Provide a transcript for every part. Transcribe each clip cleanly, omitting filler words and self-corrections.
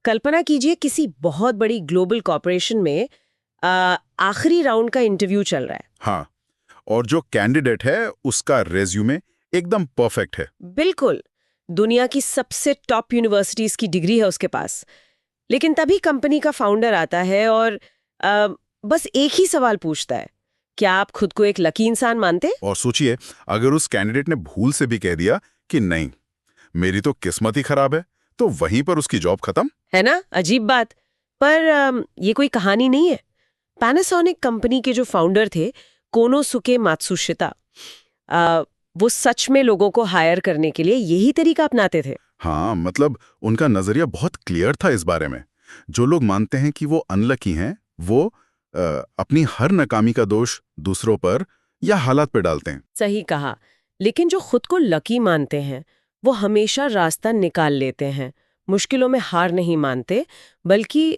कल्पना कीजिए किसी बहुत बड़ी ग्लोबल कॉर्पोरेशन में आखिरी राउंड का इंटरव्यू चल रहा है। हाँ, और जो कैंडिडेट है उसका रेज्यूमे एकदम परफेक्ट है। बिल्कुल, दुनिया की सबसे टॉप यूनिवर्सिटीज की डिग्री है उसके पास। लेकिन तभी कंपनी का फाउंडर आता है और बस एक ही सवाल पूछता है, क्या आप खुद को एक लकी इंसान मानते? और सोचिए, अगर उस कैंडिडेट ने भूल से भी कह दिया कि नहीं, मेरी तो किस्मत ही खराब है, तो वहीं पर उसकी जॉब खत्म। है ना, अजीब बात। पर ये कोई कहानी नहीं है। पैनासोनिक कंपनी के जो फाउंडर थे, कोनोसुके मात्सुशिता, वो सच में लोगों को हायर करने के लिए यही तरीका अपनाते थे। हाँ, मतलब उनका नजरिया बहुत क्लियर था इस बारे में। जो लोग मानते हैं कि वो अनलकी हैं, वो अपनी हर नाकामी का दोष दूसरों पर या हालात पर डालते हैं। सही कहा। लेकिन जो खुद को लकी मानते हैं, वो हमेशा रास्ता निकाल लेते हैं। मुश्किलों में हार नहीं मानते, बल्कि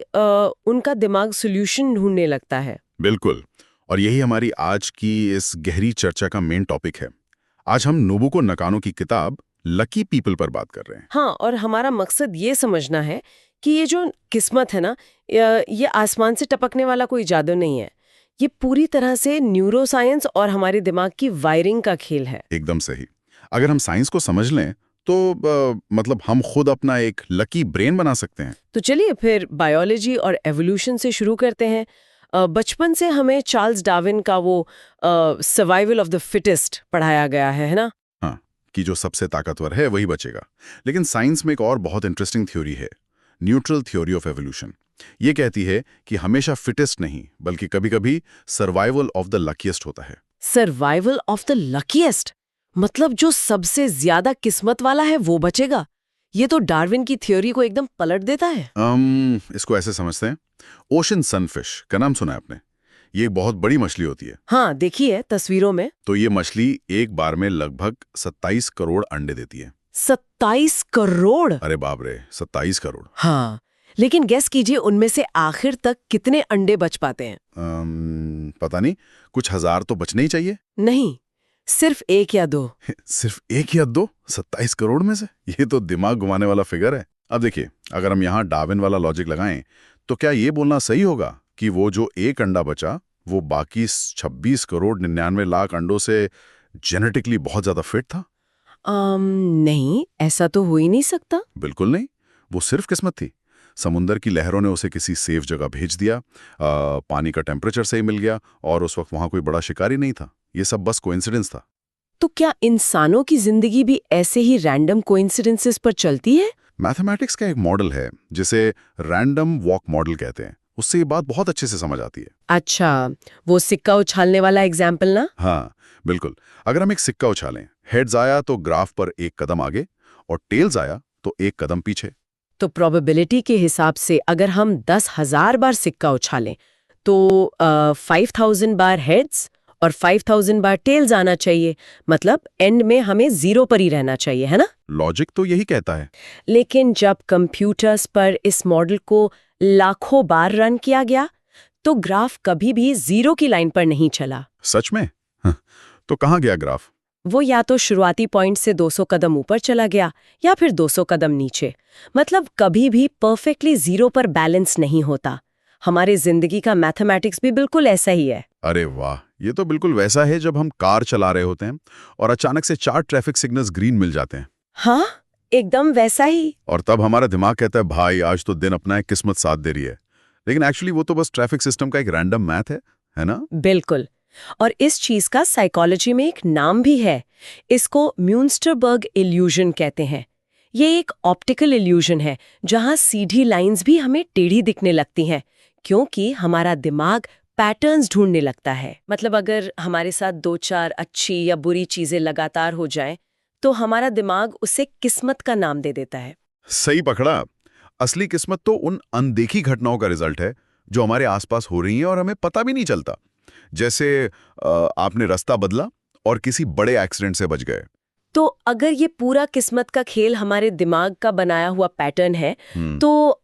उनका दिमाग सॉल्यूशन ढूंढने लगता है। बिल्कुल, और यही हमारी आज की इस गहरी चर्चा का मेन टॉपिक है। आज हम नोबुको नकानो की किताब लकी पीपल पर बात कर रहे हैं। हाँ, और हमारा मकसद ये समझना है कि ये जो किस्मत है ना, ये आसमान से टपकने वाला कोई जादू नहीं है। ये पूरी तरह से न्यूरोसाइंस और हमारे दिमाग की वायरिंग का खेल है। एकदम सही। अगर हम साइंस को समझ लें तो मतलब हम खुद अपना एक लकी ब्रेन बना सकते हैं। तो चलिए फिर बायोलॉजी और एवोल्यूशन से शुरू करते हैं। बचपन से हमें चार्ल्स डार्विन का वो सर्वाइवल ऑफ द फिटेस्ट पढ़ाया गया है ना? हाँ, कि जो सबसे ताकतवर है वही बचेगा। लेकिन साइंस में एक और बहुत इंटरेस्टिंग थ्योरी है, न्यूट्रल थ्योरी ऑफ एवोल्यूशन। ये कहती है कि हमेशा फिटेस्ट नहीं, बल्कि कभी-कभी सर्वाइवल ऑफ द लकीएस्ट होता है। सर्वाइवल ऑफ द लकीएस्ट, मतलब जो सबसे ज्यादा किस्मत वाला है वो बचेगा। ये तो डार्विन की थ्योरी को एकदम पलट देता है। इसको ऐसे समझते हैं, ओशन सनफिश का नाम सुना है आपने? ये एक बहुत बड़ी मछली होती है। हाँ, देखी है तस्वीरों में। तो ये मछली एक बार में लगभग 27 करोड़ अंडे देती है। 27 करोड़? अरे बाप रे, 27 करोड़। हाँ, लेकिन गेस कीजिए उनमें से आखिर तक कितने अंडे बच पाते हैं? पता नहीं, कुछ हजार तो बचने ही चाहिए। नहीं, सिर्फ 1 या 2। सिर्फ 1 या 2, 27 करोड़ में से? ये तो दिमाग घुमाने वाला फिगर है। अब देखिए, अगर हम यहाँ डार्विन वाला लॉजिक लगाएं, तो क्या ये बोलना सही होगा कि वो जो एक अंडा बचा, वो बाकी 26 करोड़ 99 लाख अंडों से जेनेटिकली बहुत ज्यादा फिट था? नहीं, ऐसा तो हो ही नहीं सकता। बिल्कुल नहीं, वो सिर्फ किस्मत थी। समुंदर की लहरों ने उसे किसी सेफ जगह भेज दिया, पानी का टेम्परेचर सही मिल गया, और उस वक्त वहां कोई बड़ा शिकारी नहीं था। ये सब बस कोइंसिडेंस था। तो क्या इंसानों की जिंदगी भी ऐसे ही रैंडम कोइंसिडेंसेस पर चलती है? मैथमेटिक्स का एक मॉडल है जिसे रैंडम वॉक मॉडल कहते हैं। उससे ये बात बहुत अच्छे से समझ आती है। अच्छा, वो सिक्का उछालने वाला एग्जाम्पल ना? हाँ, बिल्कुल। अगर हम एक सिक्का उछालें, हेड्स आया तो ग्राफ पर एक कदम आगे, और टेल्स आया तो एक कदम पीछे। तो प्रोबेबिलिटी के हिसाब से अगर हम 10,000 बार सिक्का उछालें, तो 5,000 बार हेड्स और 5,000 बार टेल्स आना चाहिए। मतलब एंड में हमें 0 पर ही रहना चाहिए, है ना? लॉजिक तो यही कहता है। लेकिन जब कंप्यूटर्स पर इस मॉडल को लाखों बार रन किया गया, तो ग्राफ कभी भी 0 की लाइन पर नहीं चला। सच में? तो कहाँ गया ग्राफ? वो या तो शुरुआती पॉइंट से 200 कदम ऊपर चला गया, या फिर 200 कदम नीचे। मतलब कभी भी परफेक्टली 0 पर बैलेंस नहीं होता। हमारी जिंदगी का मैथमेटिक्स भी बिल्कुल ऐसा ही है। अरे वाह, ये तो बिल्कुल वैसा है जब हम कार चला रहे होते हैं और अचानक से 4 ट्रैफिक सिग्नल्स ग्रीन मिल जाते हैं। हाँ, एकदम वैसा ही। और तब हमारा दिमाग कहता है, भाई आज तो दिन अपना है, किस्मत साथ दे रही है। लेकिन एक्चुअली वो तो बस ट्रैफिक सिस्टम का एक रैंडम मैथ है ना? बिल्कुल। और इस चीज का साइकोलॉजी में एक नाम भी है। इसको म्यून्स्टरबर्ग इल्यूजन कहते हैं। ये एक ऑप्टिकल इल्यूजन है, जहां सीधी लाइंस भी हमें टेढ़ी दिखने लगती हैं, क्योंकि हमारा दिमाग पैटर्न्स ढूंढने लगता है। मतलब अगर हमारे साथ 2-4 अच्छी या बुरी चीजें लगातार हो जाएं, तो हमारा दिमाग उसे किस्मत का नाम दे देता है। सही पकड़ा। असली किस्मत तो उन अनदेखी घटनाओं का रिजल्ट है जो हमारे आसपास हो रही हैं और हमें पता भी नहीं चलता। जैसे आपने रास्ता बदला और किसी बड़े एक्सीडेंट से बच गए। तो अगर ये पूरा किस्मत का खेल हमारे दिमाग का बनाया हुआ पैटर्न है, तो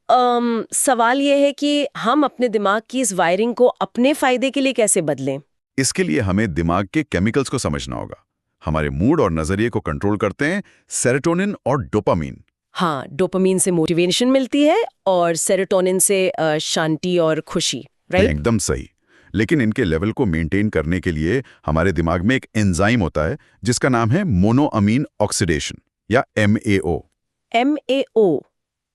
सवाल ये है कि हम अपने दिमाग की इस वायरिंग को अपने फायदे के लिए कैसे बदलें? इसके लिए हमें दिमाग के केमिकल्स को समझना होगा। हमारे मूड और नजरिए को कंट्रोल करते हैं सेरोटोनिन और डोपामीन। हाँ, डोपामीन से मोटिवेशन मिलती है और सेरोटोनिन से शांति और खुशी, राइट? एकदम सही। लेकिन इनके लेवल को मेंटेन करने के लिए हमारे दिमाग में एक एंजाइम होता है जिसका नाम है मोनोअमीन ऑक्सीडेशन या MAO। MAO,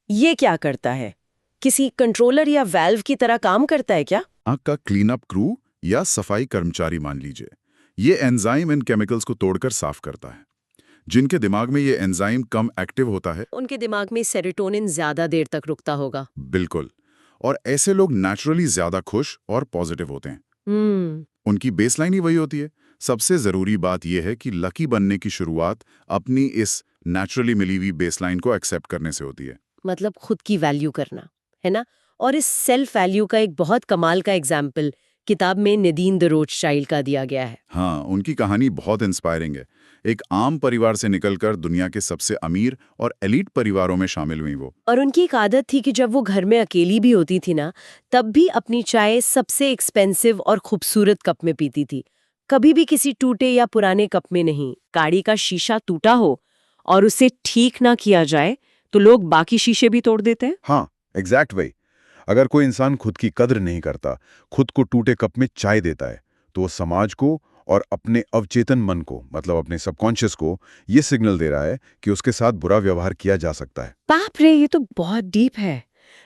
ये क्या करता है? किसी कंट्रोलर या वाल्व की तरह काम करता है क्या? आँख का क्लीन अप क्रू या सफाई कर्मचारी मान लीजिए। ये एंजाइम इन केमिकल्स को तोड़कर साफ करता है। जिनके दिमाग में ये एंजाइम कम एक्टिव होता है, उनके दिमाग में सेरोटोनिन ज्यादा देर तक रुकता होगा। बिल्कुल, और ऐसे लोग नेचुरली ज्यादा खुश और पॉजिटिव होते हैं। उनकी बेसलाइन ही वही होती है। सबसे जरूरी बात यह है कि लकी बनने की शुरुआत अपनी इस नेचुरली मिली हुई बेसलाइन को एक्सेप्ट करने से होती है। मतलब खुद की वैल्यू करना, है ना? और इस सेल्फ वैल्यू का एक बहुत कमाल का एग्जाम्पल किताब में नदीन द रोथशाइल्ड का दिया गया है। हाँ, उनकी कहानी बहुत इंस्पायरिंग है। एक आम परिवार से निकलकर दुनिया के सबसे अमीर और एलीट परिवारों में शामिल हुई वो। और उनकी एक आदत थी कि जब वो घर में अकेली भी होती थी ना, तब भी अपनी चाय सबसे एक्सपेंसिव और खूबसूरत कप में पीती थी। कभी भी किसी टूटे या पुराने कप में नहीं। गाड़ी का शीशा टूटा हो और उसे ठीक ना किया जाए तो लोग बाकी शीशे भी तोड़ देते हैं। हाँ, एग्जैक्ट वही। अगर कोई इंसान खुद की कद्र नहीं करता, खुद को टूटे कप में चाय देता है, तो वो समाज को और अपने अवचेतन मन को, मतलब अपने सबकॉन्शियस को, ये सिग्नल दे रहा है कि उसके साथ बुरा व्यवहार किया जा सकता है। बाप रे, ये तो बहुत डीप है।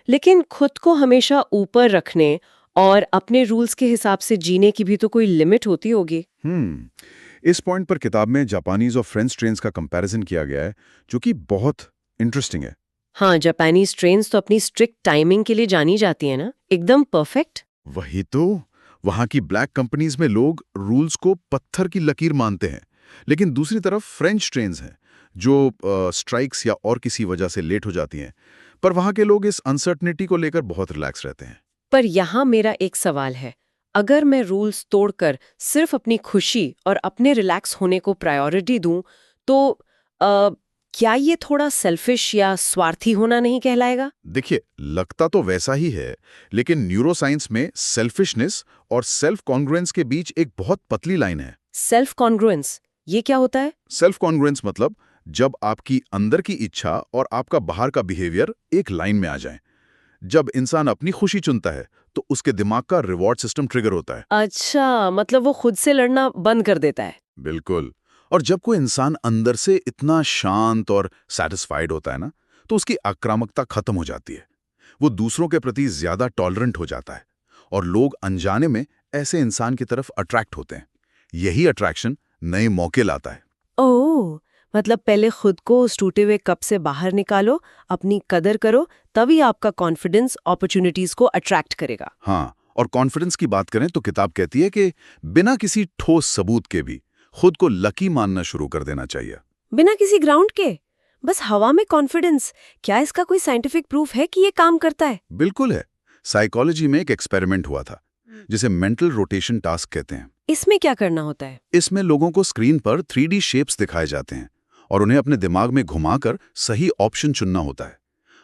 लेकिन खुद को हमेशा ऊपर रखने और अपने रूल्स के हिसाब से जीने की भी तो कोई लिमिट होती होगी। इस पॉइंट पर किताब में जापानीज और फ्रेंच ट्रेन्स का कंपैरिजन किया गया है, जो कि बहुत इंटरेस्टिंग है। हाँ, जापानीज ट्रेन्स तो अपनी स्ट्रिक्ट टाइमिंग के लिए जानी जाती है ना, एकदम परफेक्ट। वही तो, वहां की ब्लैक कंपनीज में लोग रूल्स को पत्थर की लकीर मानते हैं, लेकिन दूसरी तरफ फ्रेंच ट्रेन्स हैं जो स्ट्राइक्स या और किसी वजह से लेट हो जाती हैं, पर वहां के लोग इस अनसर्टनिटी को लेकर बहुत रिलैक्स रहते हैं। पर यहाँ मेरा एक सवाल है, अगर मैं रूल्स तोड़कर सिर्फ अपनी खुशी और अपने रिलैक्स होने को प्रायोरिटी दूं, तो क्या ये थोड़ा सेल्फिश या स्वार्थी होना नहीं कहलाएगा? देखिए, लगता तो वैसा ही है, लेकिन न्यूरोसाइंस में सेल्फिशनेस और सेल्फ कॉन्ग्रुएंस के बीच एक बहुत पतली लाइन है। सेल्फ कॉन्ग्रुएंस, ये क्या होता है? सेल्फ कॉन्ग्रुएंस मतलब जब आपकी अंदर की इच्छा और आपका बाहर का बिहेवियर एक लाइन में आ जाए। जब इंसान अपनी खुशी चुनता है तो उसके दिमाग का रिवॉर्ड सिस्टम ट्रिगर होता है। अच्छा, मतलब वो खुद से लड़ना बंद कर देता है। बिल्कुल। और जब कोई इंसान अंदर से इतना शांत और सैटिस्फाइड होता है ना, तो उसकी आक्रामकता खत्म हो जाती है। वो दूसरों के प्रति ज्यादा टॉलरेंट हो जाता है और लोग अनजाने में ऐसे इंसान की तरफ अट्रैक्ट होते हैं। यही अट्रैक्शन नए मौके लाता है। ओह, मतलब पहले खुद को उस टूटे हुए कप से बाहर निकालो, अपनी कदर करो, तभी आपका कॉन्फिडेंस अपॉर्चुनिटीज को अट्रैक्ट करेगा। हाँ, और कॉन्फिडेंस की बात करें तो किताब कहती है कि बिना किसी ठोस सबूत के भी खुद को लकी मानना शुरू कर देना चाहिए। बिना किसी ग्राउंड के, बस हवा में कॉन्फिडेंस। क्या इसका कोई साइंटिफिक प्रूफ है कि ये काम करता है? बिल्कुल है। साइकोलॉजी में एक एक्सपेरिमेंट हुआ था जिसे मेंटल रोटेशन टास्क कहते हैं। इसमें क्या करना होता है? इसमें लोगों को स्क्रीन पर 3D शेप्स दिखाए जाते हैं और उन्हें अपने दिमाग में घुमाकर सही ऑप्शन चुनना होता है।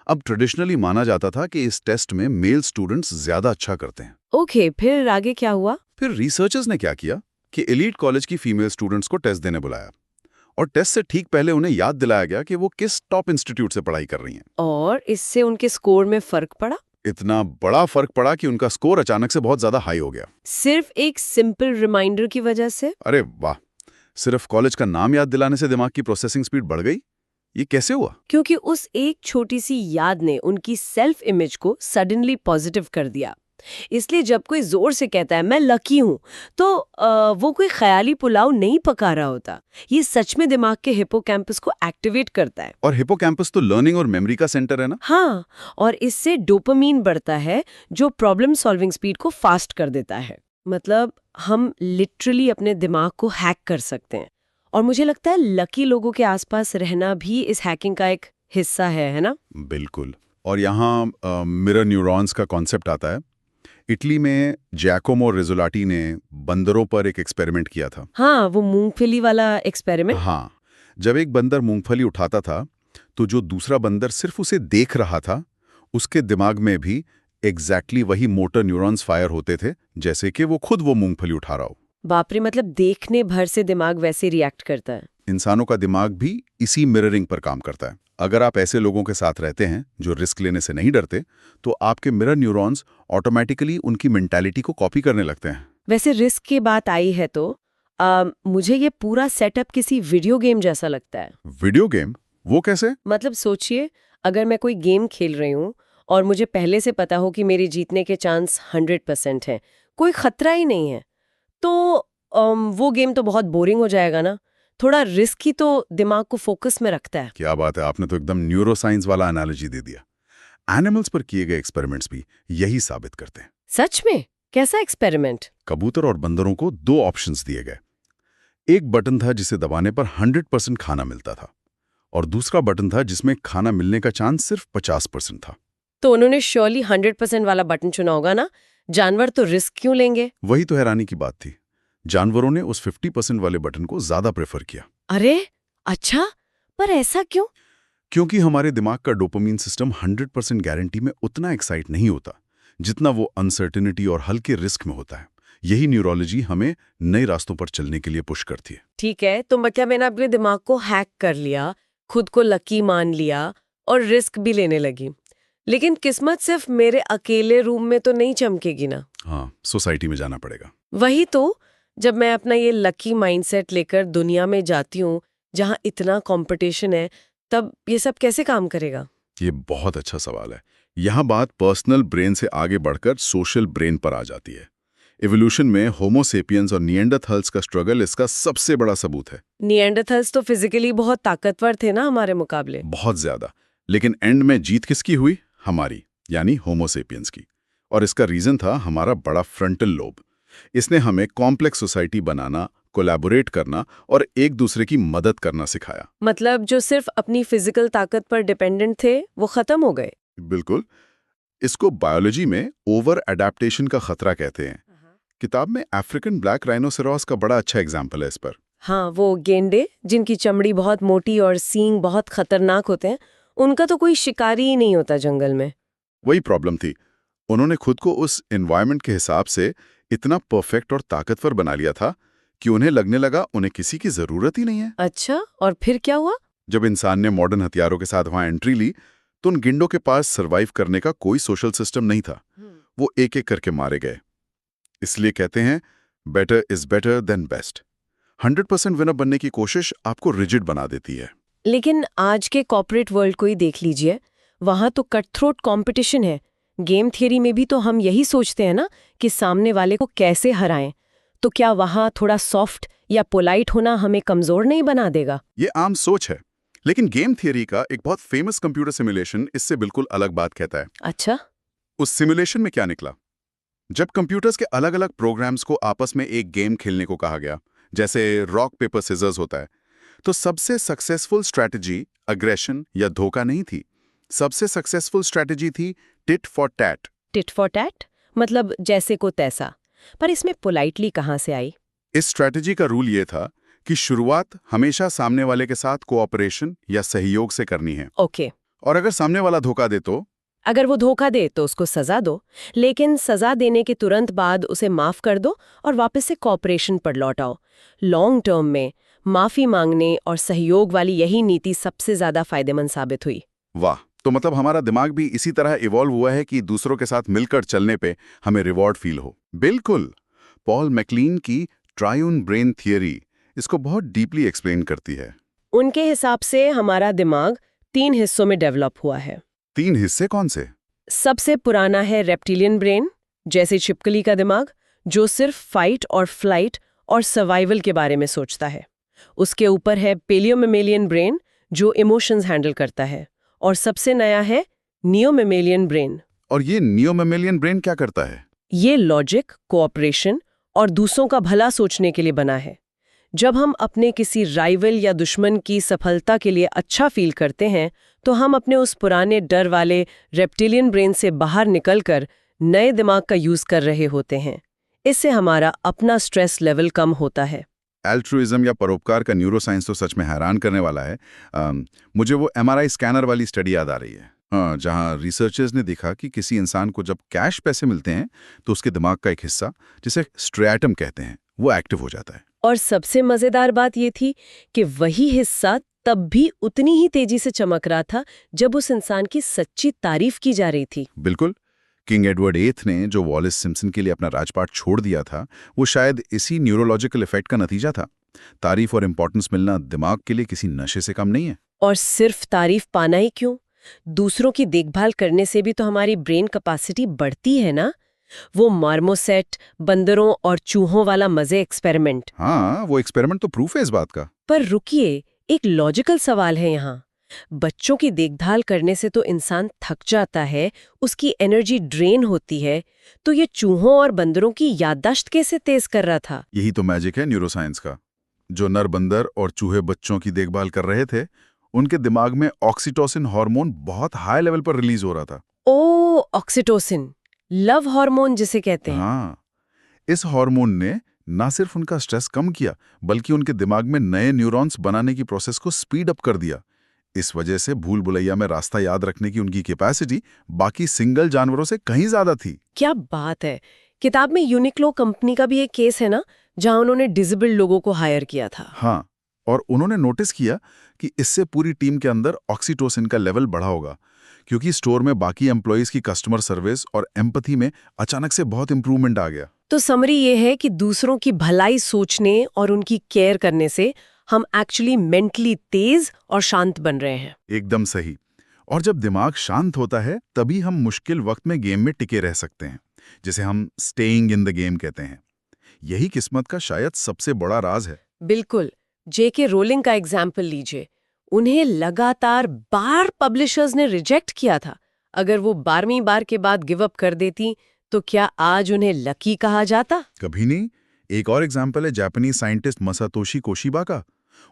अब ट्रेडिशनली माना जाता था कि इस टेस्ट में मेल स्टूडेंट्स ज्यादा अच्छा करते हैं। ओके, फिर आगे क्या हुआ? फिर रिसर्चर्स ने क्या किया कि एलीट कॉलेज की फीमेल स्टूडेंट्स को टेस्ट देने बुलाया और टेस्ट से ठीक पहले उन्हें याद दिलाया गया कि वो किस टॉप इंस्टीट्यूट से पढ़ाई कर रही हैं। और इससे उनके स्कोर में फर्क पड़ा? इतना बड़ा फर्क पड़ा कि उनका स्कोर अचानक से बहुत ज्यादा हाई हो गया। सिर्फ एक सिंपल रिमाइंडर की वजह से? अरे वाह, सिर्फ कॉलेज का नाम याद दिलाने से दिमाग की प्रोसेसिंग स्पीड बढ़ गई। ये कैसे हुआ? क्योंकि उस एक छोटी सी याद ने उनकी सेल्फ इमेज को सडनली पॉजिटिव कर दिया। इसलिए जब कोई जोर से कहता है मैं लकी हूं, तो वो कोई ख्याली पुलाव नहीं पका रहा होता। ये सच में दिमाग के हिपोकैम्पस को एक्टिवेट करता है। और हिपोकैम्पस तो लर्निंग और मेमोरी का सेंटर है ना? हाँ, और इससे डोपामीन बढ़ता है जो प्रॉब्लम सॉल्विंग स्पीड को फास्ट कर देता है। मतलब हम लिटरली अपने दिमाग को हैक कर सकते हैं। और मुझे लगता है लकी लोगों के आसपास रहना भी इस हैकिंग का एक हिस्सा है ना? बिल्कुल। और यहाँ मिरर न्यूरॉन्स का कॉन्सेप्ट आता है। इटली में जैकोमो रिजोलाटी ने बंदरों पर एक एक्सपेरिमेंट किया था। हाँ, वो मूंगफली वाला एक्सपेरिमेंट। हाँ, जब एक बंदर मूंगफली उठाता था तो जो दूसरा बंदर सिर्फ उसे देख रहा था, उसके दिमाग में भी एग्जैक्टली वही मोटर न्यूरॉन्स फायर होते थे जैसे कि वो खुद वो मूंगफली उठा रहा हो। बाप रे, मतलब देखने भर से दिमाग वैसे रिएक्ट करता है। इंसानों का दिमाग भी इसी मिररिंग पर काम करता है। अगर आप ऐसे लोगों के साथ रहते हैं जो रिस्क लेने से नहीं डरते, तो आपके मिरर न्यूरॉन्स ऑटोमेटिकली उनकी मेंटालिटी को कॉपी करने लगते हैं। वैसे रिस्क की बात आई है तो मुझे ये पूरा सेटअप किसी वीडियो गेम जैसा लगता है। Video game? वो कैसे? मतलब सोचिए, अगर मैं कोई गेम खेल रही हूँ और मुझे पहले से पता हो कि मेरे जीतने के चांस 100% हैं, कोई खतरा ही नहीं है, तो वो गेम तो बहुत बोरिंग हो जाएगा ना। थोड़ा रिस्क ही तो दिमाग को फोकस में रखता है। क्या बात है, आपने तो एकदम न्यूरोसाइंस वाला एनालॉजी दे दिया। एनिमल्स पर किए गए एक्सपेरिमेंट्स भी यही साबित करते हैं। सच में? कैसा एक्सपेरिमेंट? कबूतर और बंदरों को 2 ऑप्शंस दिए गए। एक बटन था जिसे दबाने पर 100% खाना मिलता था, और दूसरा बटन था जिसमें खाना मिलने का चांस सिर्फ 50% था। तो उन्होंने श्योरली 100% वाला बटन चुना होगा ना। जानवर तो रिस्क क्यों लेंगे? वही तो हैरानी की बात थी। जानवरों ने उस 50% वाले बटन को ज्यादा प्रेफर किया। अरे अच्छा, पर ऐसा क्यों? क्योंकि हमारे दिमाग का डोपामीन सिस्टम 100% गारंटी में उतना एक्साइट नहीं होता जितना वो अनसर्टेनिटी और हल्के रिस्क में होता है। यही न्यूरोलॉजी हमें नए रास्तों पर चलने के लिए पुश करती है। ठीक है, तो मतलब मैंने अपने दिमाग को हैक कर लिया, खुद को लकी मान लिया और रिस्क भी लेने लगी। लेकिन किस्मत सिर्फ मेरे अकेले रूम में तो नहीं चमकेगी ना। हाँ, सोसाइटी में जाना पड़ेगा। वही तो, जब मैं अपना ये लकी माइंडसेट लेकर दुनिया में जाती हूँ जहाँ इतना कंपटीशन है, तब ये सब कैसे काम करेगा? ये बहुत अच्छा सवाल है। यहाँ बात पर्सनल ब्रेन से आगे बढ़कर सोशल ब्रेन पर आ जाती है। इवोल्यूशन में होमो सेपियंस और निएंडरथाल्स का स्ट्रगल इसका सबसे बड़ा सबूत है। निएंडरथाल्स तो फिजिकली बहुत ताकतवर थे ना हमारे मुकाबले। बहुत ज्यादा। लेकिन एंड में जीत किसकी हुई? हमारी, यानी होमो सेपियंस की। और इसका रीजन था हमारा बड़ा फ्रंटल लोब। इसने हमें कॉम्प्लेक्स सोसाइटी बनाना, कोलैबोरेट करना और एक दूसरे की मदद करना सिखाया। मतलब जो सिर्फ अपनी फिजिकल ताकत पर डिपेंडेंट थे, वो खत्म हो गए। बिल्कुल। इसको बायोलॉजी में ओवर अडेप्टेशन का खतरा कहते हैं। किताब में अफ्रीकन ब्लैक राइनोसेरॉस का बड़ा अच्छा एग्जाम्पल है इस पर। हाँ, वो गेंडे जिनकी चमड़ी बहुत मोटी और सींग बहुत खतरनाक होते हैं, उनका तो कोई शिकारी ही नहीं होता जंगल में। वही प्रॉब्लम थी। उन्होंने खुद को उस एनवायरनमेंट के हिसाब से इतना परफेक्ट और ताकतवर बना लिया था कि उन्हें लगने लगा उन्हें किसी की जरूरत ही नहीं है। अच्छा, और फिर क्या हुआ? जब इंसान ने मॉडर्न हथियारों के साथ वहां एंट्री ली, तो उन गिंडों के पास सर्वाइव करने का कोई सोशल सिस्टम नहीं था। वो एक एक करके मारे गए। इसलिए कहते हैं better is better than best. 100% winner बनने की कोशिश आपको रिजिड बना देती है। लेकिन आज के कॉर्पोरेट वर्ल्ड को ही देख लीजिए, वहां तो कट थ्रोट कॉम्पिटिशन है। गेम थियरी में भी तो हम यही सोचते हैं ना कि सामने वाले को कैसे हराएं। तो क्या वहां थोड़ा सॉफ्ट या पोलाइट होना हमें कमजोर नहीं बना देगा? ये आम सोच है, लेकिन गेम थियरी का एक बहुत फेमस कंप्यूटर सिमुलेशन इससे बिल्कुल अलग बात कहता है। अच्छा। उस सिमुलेशन में क्या निकला? जब कंप्यूटर्स के अलग अलग प्रोग्राम्स को आपस में एक गेम खेलने को कहा गया, जैसे रॉक पेपर सिजर्स होता है, तो सबसे सक्सेसफुल स्ट्रैटेजी अग्रेशन या धोखा नहीं थी। सबसे सक्सेसफुल स्ट्रैटेजी थी tit for tat. Tit for tat मतलब जैसे को तैसा। पर इसमें पोलाइटली कहाँ से आई? इस स्ट्रैटेजी का रूल ये था कि शुरुआत हमेशा सामने वाले के साथ कोऑपरेशन या सहयोग से करनी है। ओके। और अगर सामने वाला धोखा दे तो? अगर वो धोखा दे तो उसको सजा दो, लेकिन सजा देने के तुरंत बाद उसे माफ कर दो और वापस से कॉपरेशन पर लौट आओ। लॉन्ग टर्म में माफी मांगने और सहयोग वाली यही नीति सबसे ज्यादा फायदेमंद साबित हुई। वाह, तो मतलब हमारा दिमाग भी इसी तरह इवॉल्व हुआ है कि दूसरों के साथ मिलकर चलने पे हमें रिवॉर्ड फील हो। बिल्कुल। पॉल मैकलीन की ट्रायून ब्रेन थियरी इसको बहुत डीपली एक्सप्लेन करती है। उनके हिसाब से हमारा दिमाग 3 हिस्सों में डेवलप हुआ है। 3 हिस्से कौन से? सबसे पुराना है रेप्टिलियन ब्रेन, जैसे छिपकली का दिमाग, जो सिर्फ फाइट और फ्लाइट और सर्वाइवल के बारे में सोचता है। उसके ऊपर है पेलियोमेमेलियन ब्रेन, जो इमोशंस हैंडल करता है। और सबसे नया है नियोमेमेलियन ब्रेन। और ये नियोमेमेलियन ब्रेन क्या करता है? ये लॉजिक, कोऑपरेशन और दूसरों का भला सोचने के लिए बना है। जब हम अपने किसी राइवल या दुश्मन की सफलता के लिए अच्छा फील करते हैं, तो हम अपने उस पुराने डर वाले रेप्टिलियन ब्रेन से बाहर निकलकर नए दिमाग का यूज कर रहे होते हैं। इससे हमारा अपना स्ट्रेस लेवल कम होता है। एल्ट्रुइज्म या परोपकार का न्यूरोसाइंस तो सच में हैरान करने वाला है। मुझे वो MRI स्कैनर वाली स्टडी याद आ रही है। हाँ, जहाँ रिसर्चर्स ने देखा कि किसी इंसान को जब कैश पैसे मिलते हैं तो उसके दिमाग का एक हिस्सा, जिसे स्ट्रिएटम कहते हैं, वो एक्टिव हो जाता है। और सबसे मजेदार बात ये थी कि वही हिस्सा तब भी उतनी ही तेजी से चमक रहा था जब उस इंसान की सच्ची तारीफ की जा रही थी। बिल्कुल। किंग एडवर्ड एथ ने जो वॉलेस सिम्पसन के लिए अपना राजपाट छोड़ दिया था, वो शायद इसी न्यूरोलॉजिकल इफेक्ट का नतीजा था। तारीफ और इम्पोर्टेंस मिलना दिमाग के लिए किसी नशे से कम नहीं है। और सिर्फ तारीफ पाना ही क्यों, दूसरों की देखभाल करने से भी तो हमारी ब्रेन कैपेसिटी बढ़ती है ना। वो मार्मोसेट, बंदरों और चूहों वाला मजे एक्सपेरिमेंट। हाँ, वो एक्सपेरिमेंट तो प्रूफ है इस बात का। पर रुकिए, एक लॉजिकल सवाल है यहाँ। बच्चों की देखभाल करने से तो इंसान थक जाता है, उसकी एनर्जी ड्रेन होती है, तो ये चूहों और बंदरों की याददाश्त कैसे तेज कर रहा था? यही तो मैजिक है न्यूरोसाइंस का। जो नर बंदर और चूहे बच्चों की देखभाल कर रहे थे, उनके दिमाग में ऑक्सीटोसिन हार्मोन बहुत हाई लेवल पर रिलीज हो रहा था। ओ, ऑक्सीटोसिन, लव हार्मोन जिसे कहते हैं। हाँ, इस हार्मोन ने ना सिर्फ उनका स्ट्रेस कम किया, बल्कि उनके दिमाग में नए न्यूरॉन्स बनाने की प्रोसेस को स्पीड अप कर दिया। इस वजह से भूल भुलैया में रास्ता याद रखने की उनकी कैपेसिटी बाकी सिंगल जानवरों से कहीं ज्यादा थी। क्या बात है। किताब में यूनिक्लो कंपनी का भी एक केस है ना, जहां उन्होंने डिसेबल्ड लोगों को हायर किया था। हाँ, और उन्होंने नोटिस किया कि इससे पूरी टीम के अंदर ऑक्सीटोसिन का लेवल बढ़ा होगा, क्योंकि स्टोर में बाकी एम्प्लॉइज की कस्टमर सर्विस और एम्पैथी में अचानक से बहुत इंप्रूवमेंट आ गया। तो समरी ये है कि दूसरों की भलाई सोचने और उनकी केयर करने से हम एक्चुअली मेंटली तेज और शांत बन रहे हैं। एकदम सही। और जब दिमाग शांत होता है, तभी हम मुश्किल वक्त में गेम में टिके रह सकते हैं, जिसे हम स्टेइंग इन द गेम कहते हैं। यही किस्मत का शायद सबसे बड़ा राज है। बिल्कुल। जेके रोलिंग का एग्जाम्पल लीजिए। उन्हें लगातार बार पब्लिशर्स ने रिजेक्ट किया था। अगर वो 12वीं बार के बाद गिव अप कर देती, तो क्या आज उन्हें लकी कहा जाता? कभी नहीं। एक और एग्जाम्पल है जापानी साइंटिस्ट मसातोशी कोशिबा का।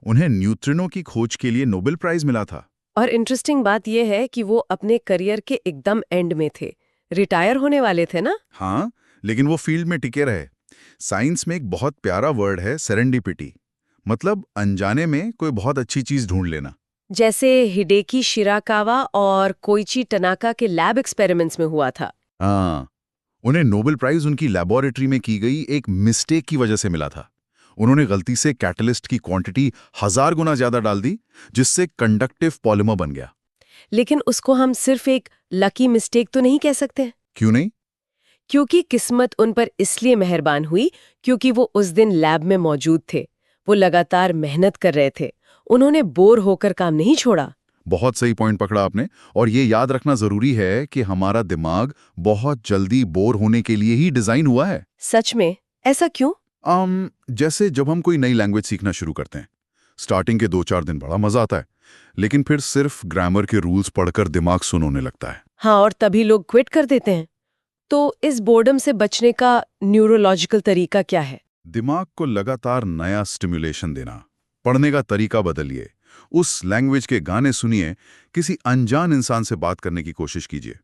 उन्हें न्यूट्रिनो की खोज के लिए नोबेल प्राइज मिला था। और इंटरेस्टिंग बात यह है कि वो अपने करियर के एकदम एंड में थे, रिटायर होने वाले थे ना। हाँ, लेकिन वो फील्ड में टिके रहे। साइंस में एक बहुत प्यारा वर्ड है सेरेंडिपिटी, मतलब अनजाने में कोई बहुत अच्छी चीज ढूंढ लेना। जैसे हिडेकी शिराकावा और कोइची टनाका के लैब एक्सपेरिमेंट्स में हुआ था। हाँ, उन्हें नोबेल प्राइज उनकी लेबोरेटरी में की गई एक मिस्टेक की वजह से मिला था। उन्होंने गलती से कैटलिस्ट की क्वांटिटी 1000 गुना ज्यादा डाल दी, जिससे कंडक्टिव पॉलीमर बन गया। लेकिन उसको हम सिर्फ एक लकी मिस्टेक तो नहीं कह सकते। क्यों नहीं? क्योंकि किस्मत उन पर इसलिए मेहरबान हुई क्योंकि वो उस दिन लैब में मौजूद थे। वो लगातार मेहनत कर रहे थे, उन्होंने बोर होकर काम नहीं छोड़ा। बहुत सही पॉइंट पकड़ा आपने। और ये याद रखना जरूरी है कि हमारा दिमाग बहुत जल्दी बोर होने के लिए ही डिजाइन हुआ है। सच में? ऐसा क्यों? जैसे जब हम कोई नई लैंग्वेज सीखना शुरू करते हैं, स्टार्टिंग के 2-4 दिन बड़ा मजा आता है, लेकिन फिर सिर्फ ग्रामर के रूल्स पढ़कर दिमाग सुन्न होने लगता है। हाँ, और तभी लोग क्विट कर देते हैं। तो इस बोर्डम से बचने का न्यूरोलॉजिकल तरीका क्या है? दिमाग को लगातार नया स्टिमुलेशन देना। पढ़ने का तरीका बदलिए, उस लैंग्वेज के गाने सुनिए, किसी अनजान इंसान से बात करने की कोशिश कीजिए।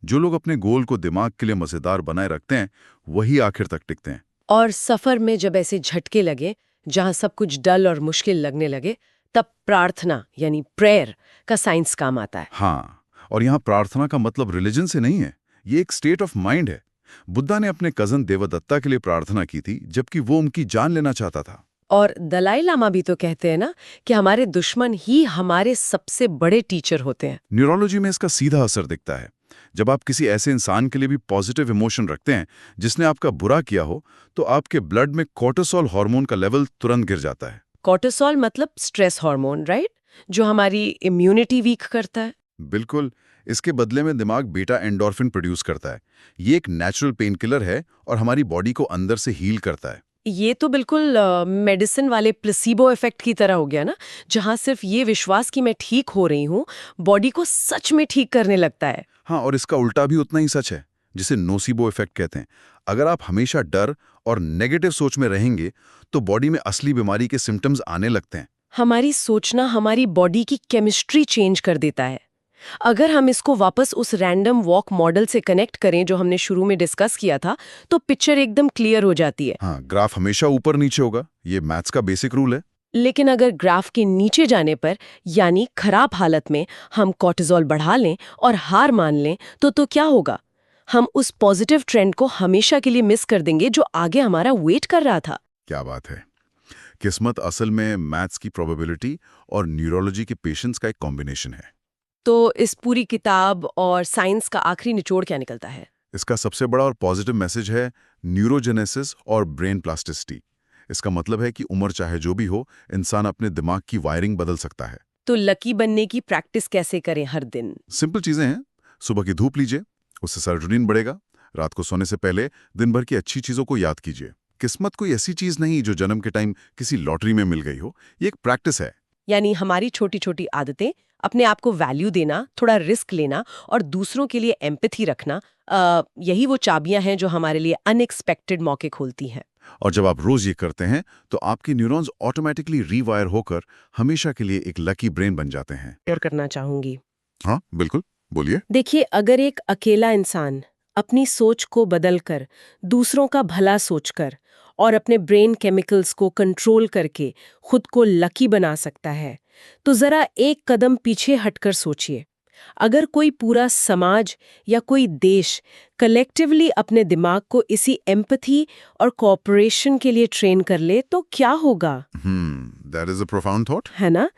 जो लोग अपने गोल को दिमाग के लिए मजेदार बनाए रखते हैं, वही आखिर तक टिकते हैं। और सफर में जब ऐसे झटके लगे, जहां सब कुछ डल और मुश्किल लगने लगे, तब प्रार्थना यानी प्रेयर का साइंस काम आता है। हाँ, और यहाँ प्रार्थना का मतलब रिलीजन से नहीं है, ये एक स्टेट ऑफ माइंड है। बुद्धा ने अपने कजन देवदत्ता के लिए प्रार्थना की थी, जबकि वो उनकी जान लेना चाहता था। और दलाई लामा भी तो कहते हैं ना कि हमारे दुश्मन ही हमारे सबसे बड़े टीचर होते हैं। न्यूरोलॉजी में इसका सीधा असर दिखता है। जब आप किसी ऐसे इंसान के लिए भी पॉजिटिव इमोशन रखते हैं जिसने आपका बुरा किया हो, तो आपके ब्लड में कोर्टिसोल हार्मोन का लेवल तुरंत गिर जाता है। कोर्टिसोल मतलब स्ट्रेस हार्मोन, राइट? जो हमारी इम्यूनिटी वीक करता है। बिल्कुल। इसके बदले में दिमाग बीटा एंडोर्फिन प्रोड्यूस करता है। ये एक नेचुरल पेन किलर है और हमारी बॉडी को अंदर से हील करता है। ये तो बिल्कुल मेडिसिन वाले प्लेसिबो इफेक्ट की तरह हो गया ना, जहां सिर्फ ये विश्वास कि मैं ठीक हो रही हूँ, बॉडी को सच में ठीक करने लगता है। हाँ, और इसका उल्टा भी उतना ही सच है, जिसे नोसिबो इफेक्ट कहते हैं। अगर आप हमेशा डर और नेगेटिव सोच में रहेंगे, तो बॉडी में असली बीमारी के सिम्टम्स आने लगते हैं। हमारी सोचना हमारी बॉडी की केमिस्ट्री चेंज कर देता है। अगर हम इसको वापस उस रैंडम वॉक मॉडल से कनेक्ट करें जो हमने शुरू में डिस्कस किया था, तो पिक्चर एकदम क्लियर हो जाती है। हाँ, ग्राफ हमेशा ऊपर नीचे होगा, ये मैथ्स का बेसिक रूल है। लेकिन अगर ग्राफ के नीचे जाने पर यानी खराब हालत में हम कॉर्टिसोल बढ़ा लें और हार मान लें तो क्या होगा? हम उस पॉजिटिव ट्रेंड को हमेशा के लिए मिस कर देंगे जो आगे हमारा वेट कर रहा था। क्या बात है। किस्मत असल में मैथ्स की प्रोबेबिलिटी और न्यूरोलॉजी के पेशेंस का एक कॉम्बिनेशन है। तो इस पूरी किताब और साइंस का आखिरी निचोड़ क्या निकलता है? इसका सबसे बड़ा और पॉजिटिव मैसेज है न्यूरोजेनेसिस और ब्रेन प्लास्टिसिटी। इसका मतलब है कि उम्र चाहे जो भी हो, इंसान अपने दिमाग की वायरिंग बदल सकता है। तो लकी बनने की प्रैक्टिस कैसे करें हर दिन? सिंपल चीजें हैं। सुबह की धूप लीजिए, उससे सेरोटोनिन बढ़ेगा। रात को सोने से पहले दिन भर की अच्छी चीजों को याद कीजिए। किस्मत कोई ऐसी चीज नहीं जो जन्म के टाइम किसी लॉटरी में मिल गई हो। ये एक प्रैक्टिस है। यानी हमारी छोटी छोटी आदतें, अपने आप को वैल्यू देना, थोड़ा रिस्क लेना और दूसरों के लिए एम्पैथी रखना, यही वो चाबियां हैं जो हमारे लिए अनएक्सपेक्टेड मौके खोलती हैं। और जब आप रोज ये करते हैं तो आपकी न्यूरॉन्स ऑटोमेटिकली रीवायर होकर हमेशा के लिए एक लकी ब्रेन बन जाते हैं। शेयर करना चाहूंगी। हाँ बिल्कुल, बोलिए। देखिए, अगर एक अकेला इंसान अपनी सोच को बदलकर, दूसरों का भला सोचकर और अपने ब्रेन केमिकल्स को कंट्रोल करके खुद को लकी बना सकता है, तो जरा एक कदम पीछे हटकर सोचिए। अगर कोई पूरा समाज या कोई देश कलेक्टिवली अपने दिमाग को इसी एम्पैथी और कोऑपरेशन के लिए ट्रेन कर ले तो क्या होगा? That is a profound thought. है ना?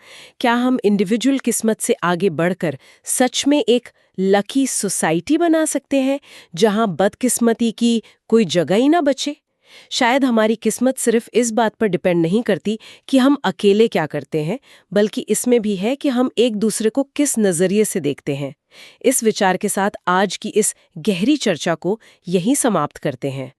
क्या हम इंडिविजुअल किस्मत से आगे बढ़कर सच में एक लकी सोसाइटी बना सकते हैं जहां बदकिस्मती की कोई जगह ही ना बचे? शायद हमारी किस्मत सिर्फ इस बात पर डिपेंड नहीं करती कि हम अकेले क्या करते हैं, बल्कि इसमें भी है कि हम एक दूसरे को किस नजरिए से देखते हैं। इस विचार के साथ आज की इस गहरी चर्चा को यहीं समाप्त करते हैं।